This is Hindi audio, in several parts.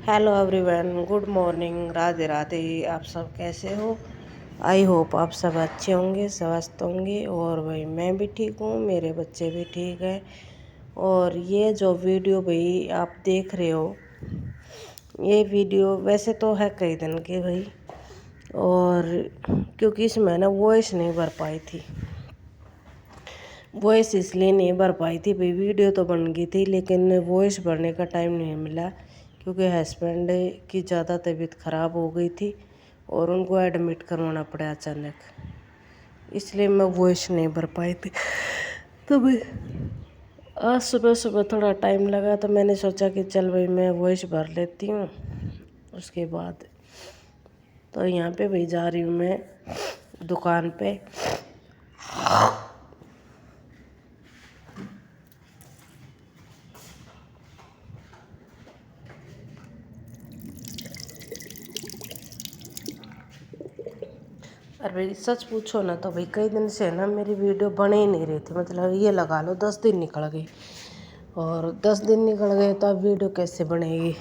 Hello everyone, good morning, Radhe Radhe. आप सब कैसे हो? आई होप आप सब अच्छे होंगे, स्वस्थ होंगे। और भाई मैं भी ठीक हूँ, मेरे बच्चे भी ठीक हैं। और ये जो वीडियो भाई आप देख रहे हो, ये वीडियो वैसे तो है कई दिन के भाई। और क्योंकि इसमें ना वॉइस नहीं भर पाई थी, वॉइस इसलिए नहीं भर पाई थी भाई, वीडियो तो बन गई थी लेकिन वॉइस भरने का टाइम नहीं मिला। क्योंकि हस्बैंड की ज़्यादा तबीयत ख़राब हो गई थी और उनको एडमिट करवाना पड़ा अचानक, इसलिए मैं वॉइस नहीं भर पाई थी। तो भाई आज सुबह सुबह थोड़ा टाइम लगा तो मैंने सोचा कि चल भाई मैं वॉइस भर लेती हूँ। उसके बाद तो यहाँ पे भाई जा रही हूँ मैं दुकान पे। और भाई सच पूछो ना तो भाई कई दिन से ना मेरी वीडियो बने ही नहीं रही थी, मतलब ये लगा लो 10 दिन निकल गई। और 10 दिन निकल गए तो अब वीडियो कैसे बनेगी?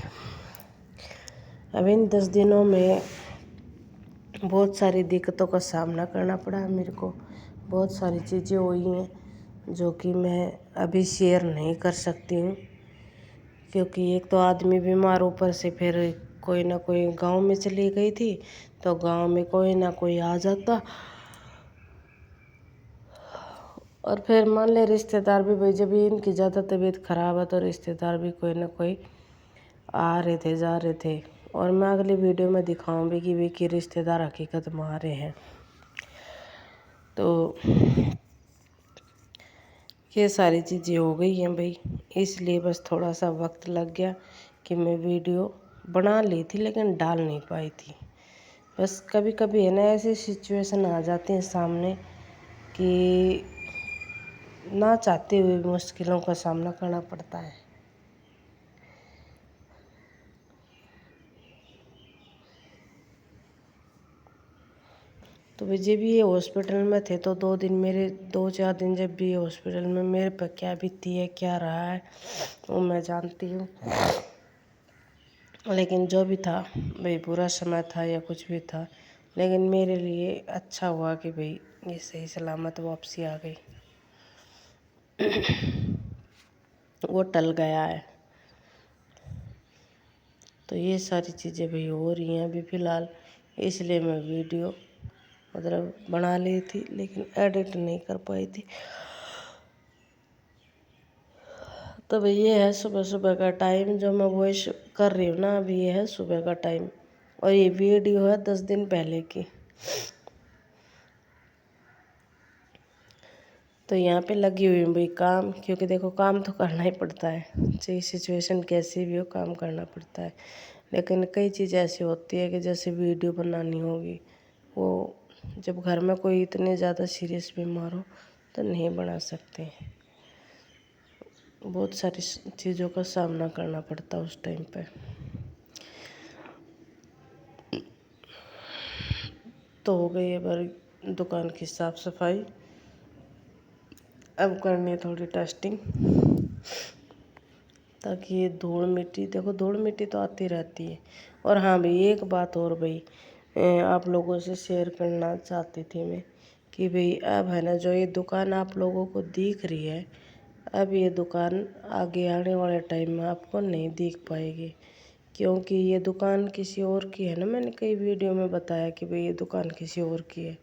अब इन 10 दिनों में बहुत सारी दिक्कतों का सामना करना पड़ा है मेरे को। बहुत सारी चीज़ें हुई हैं जो कि मैं अभी शेयर नहीं कर सकती हूँ। क्योंकि एक तो आदमी बीमार, ऊपर से फिर कोई ना कोई गांव में चली गई थी तो गांव में कोई ना कोई आ जाता। और फिर मान ले रिश्तेदार भी भाई, जब इनकी ज़्यादा तबीयत ख़राब है तो रिश्तेदार भी कोई ना कोई आ रहे थे, जा रहे थे। और मैं अगली वीडियो में दिखाऊंगी कि वे कि रिश्तेदार हकीकत में आ रहे हैं। तो ये सारी चीज़ें हो गई हैं भाई, इसलिए बस थोड़ा सा वक्त लग गया कि मैं वीडियो बना ली थी लेकिन डाल नहीं पाई थी। बस कभी कभी है ना ऐसी सिचुएशन आ जाती है सामने कि ना चाहते हुए मुश्किलों का सामना करना पड़ता है। तो जब भी ये हॉस्पिटल में थे तो 2 दिन मेरे, 2-4 दिन जब भी ये हॉस्पिटल में मेरे पर क्या बीती है, क्या रहा है, वो मैं जानती हूँ। लेकिन जो भी था भाई, बुरा समय था या कुछ भी था, लेकिन मेरे लिए अच्छा हुआ कि भाई ये सही सलामत वापसी आ गई। वो टल गया है। तो ये सारी चीज़ें भाई हो रही हैं अभी फ़िलहाल, इसलिए मैं वीडियो मतलब बना ली थी लेकिन एडिट नहीं कर पाई थी। तो भाई ये है सुबह सुबह का टाइम जो मैं वॉइस कर रही हूँ ना, अभी ये है सुबह का टाइम। और ये वीडियो है 10 दिन पहले की। तो यहाँ पे लगी हुई हूँ भाई काम, क्योंकि देखो काम तो करना ही पड़ता है, चाहे सिचुएशन कैसी भी हो काम करना पड़ता है। लेकिन कई चीज़ ऐसी होती है कि जैसे वीडियो बनानी होगी, वो जब घर में कोई इतने ज़्यादा सीरियस बीमार हो तो नहीं बना सकते। बहुत सारी चीज़ों का सामना करना पड़ता है उस टाइम पे। तो हो गई है बार दुकान की साफ़ सफाई, अब करनी है थोड़ी टेस्टिंग, ताकि ये धूल मिट्टी, देखो धूल मिट्टी तो आती रहती है। और हाँ भाई एक बात और भाई, आप लोगों से शेयर करना चाहती थी मैं कि भाई अब है ना जो ये दुकान आप लोगों को दिख रही है, अब ये दुकान आगे आने वाले टाइम में आपको नहीं दिख पाएगी। क्योंकि ये दुकान किसी और की है ना, मैंने कई वीडियो में बताया कि भाई ये दुकान किसी और की है।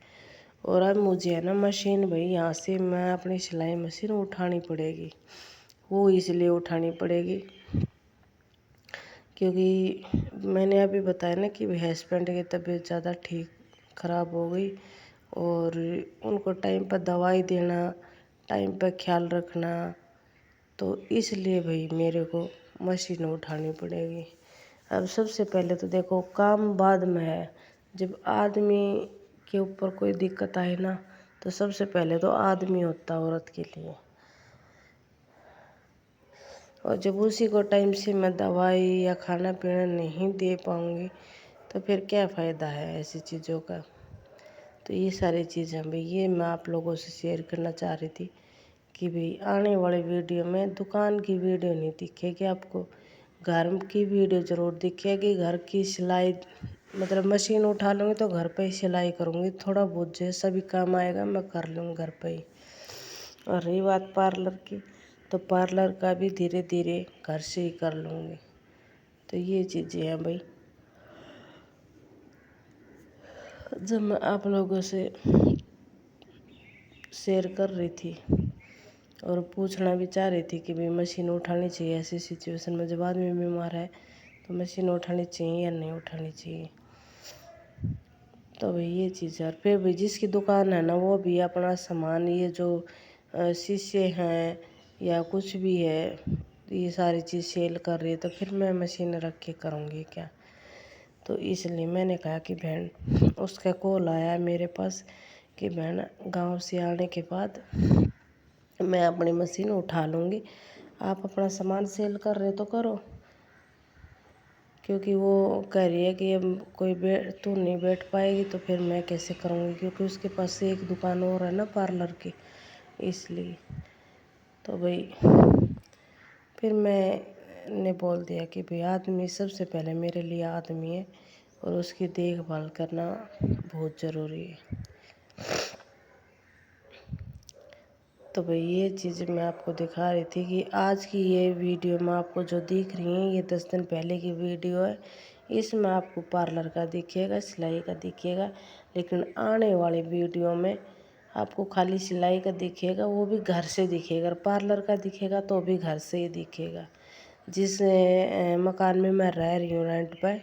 और अब मुझे है ना मशीन भाई यहाँ से मैं अपनी सिलाई मशीन उठानी पड़ेगी। वो इसलिए उठानी पड़ेगी क्योंकि मैंने अभी बताया ना कि भाई हस्बैंड की तबीयत ज़्यादा ठीक ख़राब हो गई और उनको टाइम पर दवाई देना, टाइम पर ख्याल रखना, तो इसलिए भाई मेरे को मशीन उठानी पड़ेगी। अब सबसे पहले तो देखो काम बाद में है, जब आदमी के ऊपर कोई दिक्कत आए ना तो सबसे पहले तो आदमी होता है औरत के लिए। और जब उसी को टाइम से मैं दवाई या खाना पीना नहीं दे पाऊँगी तो फिर क्या फ़ायदा है ऐसी चीज़ों का। तो ये सारी चीज़ें भाई ये मैं आप लोगों से शेयर करना चाह रही थी कि भाई आने वाले वीडियो में दुकान की वीडियो नहीं दिखेगी आपको, घर की वीडियो ज़रूर दिखेगी। घर की सिलाई मतलब मशीन उठा लूँगी तो घर पे ही सिलाई करूँगी, थोड़ा बहुत जैसा भी काम आएगा मैं कर लूँगी घर पे ही। और रही बात पार्लर की, तो पार्लर का भी धीरे धीरे घर से ही कर लूँगी। तो ये चीज़ें हैं भाई। जब मैं आप लोगों से शेयर कर रही थी और पूछना भी चाह रही थी कि भाई मशीन उठानी चाहिए ऐसी सिचुएशन में, जब आदमी बीमार है तो मशीन उठानी चाहिए या नहीं उठानी चाहिए। तो भाई ये चीज़ है। और फिर भी जिसकी दुकान है ना, वो भी अपना सामान ये जो शीशे हैं या कुछ भी है, ये सारी चीज़ सेल कर रही है, तो फिर मैं मशीन रख के करूँगी क्या। तो इसलिए मैंने कहा कि बहन, उसका कॉल आया मेरे पास कि बहन गांव से आने के बाद मैं अपनी मशीन उठा लूँगी, आप अपना सामान सेल कर रहे तो करो। क्योंकि वो कह रही है कि अब तू नहीं बैठ पाएगी तो फिर मैं कैसे करूँगी, क्योंकि उसके पास से एक दुकान और है ना पार्लर की, इसलिए। तो भाई फिर मैंने बोल दिया कि भाई आदमी सबसे पहले मेरे लिए आदमी है और उसकी देखभाल करना बहुत ज़रूरी है। तो भाई ये चीज़ मैं आपको दिखा रही थी कि आज की ये वीडियो में आपको जो दिख रही है, ये 10 दिन पहले की वीडियो है। इसमें आपको पार्लर का दिखेगा, सिलाई का दिखेगा, लेकिन आने वाली वीडियो में आपको खाली सिलाई का दिखेगा, वो भी घर से दिखेगा। पार्लर का दिखेगा तो भी घर से ही दिखेगा। जिस मकान में मैं रह रही हूँ रेंट पर,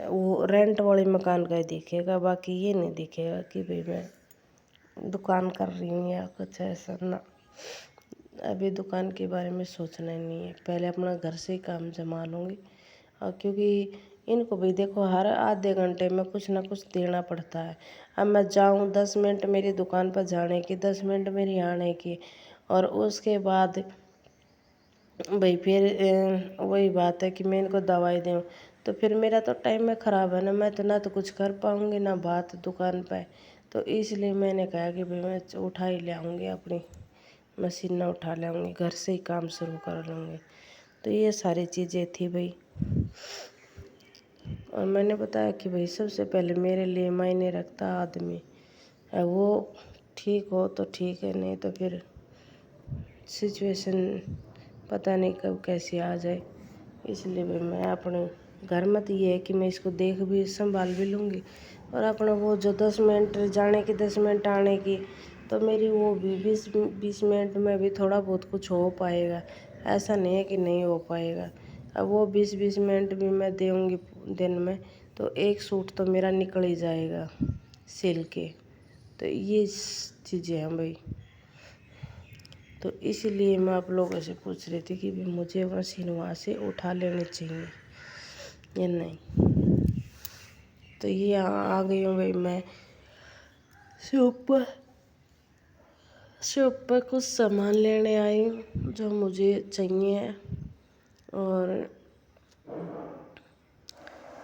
वो रेंट वाले मकान का ही दिखेगा, बाकी ये नहीं दिखेगा कि भाई मैं दुकान कर रही हूँ या कुछ ऐसा ना। अभी दुकान के बारे में सोचना ही नहीं है, पहले अपना घर से ही काम जमा लूँगी। और क्योंकि इनको भी देखो हर आधे घंटे में कुछ ना कुछ देना पड़ता है। अब मैं जाऊँ 10 मिनट मेरी दुकान पर जाने की, 10 मिनट मेरी आने की, और उसके बाद भाई फिर वही बात है कि मैं इनको दवाई दूँ, तो फिर मेरा तो टाइम में ख़राब है ना। मैं तो ना तो कुछ कर पाऊँगी ना बात दुकान पे। तो इसलिए मैंने कहा कि भाई मैं उठा ही ले आऊँगी, अपनी मशीन ना उठा ले आऊँगी, घर से ही काम शुरू कर लूँगी। तो ये सारी चीज़ें थी भाई। और मैंने बताया कि भाई सबसे पहले मेरे लिए मायने रखता आदमी है, वो ठीक हो तो ठीक है, नहीं तो फिर सिचुएशन पता नहीं कब कैसी आ जाए। इसलिए भी मैं अपने घर में तो ये है कि मैं इसको देख भी संभाल भी लूँगी, और अपना वो जो 10 मिनट जाने की 10 मिनट आने की, तो मेरी वो भी 20 मिनट में भी थोड़ा बहुत कुछ हो पाएगा। ऐसा नहीं है कि नहीं हो पाएगा। अब वो 20 मिनट भी मैं दूँगी दिन में, तो एक सूट तो मेरा निकल ही जाएगा सिल के। तो ये चीज़ें हैं भाई। तो इसीलिए मैं आप लोगों से पूछ रही थी कि भी मुझे मशीन वहाँ से उठा लेनी चाहिए या नहीं। तो ये आ गई हूँ भाई मैं शॉप पर कुछ सामान लेने आई हूँ जो मुझे चाहिए। और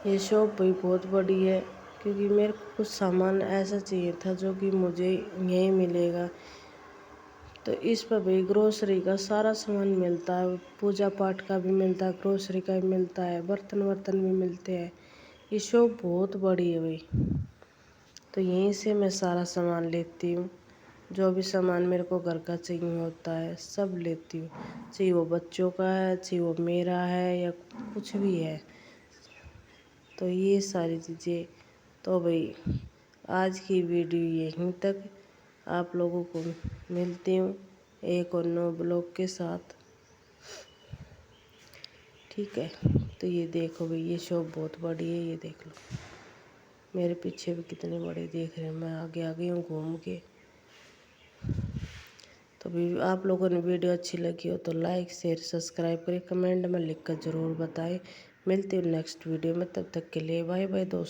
ये शॉप भी बहुत बड़ी है, क्योंकि मेरे को कुछ सामान ऐसा चाहिए था जो कि मुझे यहीं मिलेगा। तो इस पर भी ग्रोसरी का सारा सामान मिलता है, पूजा पाठ का भी मिलता है, ग्रोसरी का भी मिलता है, बर्तन वर्तन भी मिलते हैं। ये शॉप बहुत बड़ी है भाई। तो यहीं से मैं सारा सामान लेती हूँ, जो भी सामान मेरे को घर का चाहिए होता है सब लेती हूँ, चाहे वो बच्चों का है, चाहे वो मेरा है, या कुछ भी है। तो ये सारी चीज़ें। तो भाई आज की वीडियो यहीं तक। आप लोगों को मिलती हूँ एक और नौ ब्लॉग के साथ, ठीक है। तो ये देखो भाई, ये शॉप बहुत बड़ी है, ये देख लो मेरे पीछे भी कितने बड़े देख रहे हैं। मैं आगे आ गई हूँ घूम के। तो भी आप लोगों ने वीडियो अच्छी लगी हो तो लाइक शेयर सब्सक्राइब करें, कमेंट में लिख कर ज़रूर बताएं। मिलते हैं नेक्स्ट वीडियो में, तब तक के लिए बाय बाय दोस्तों।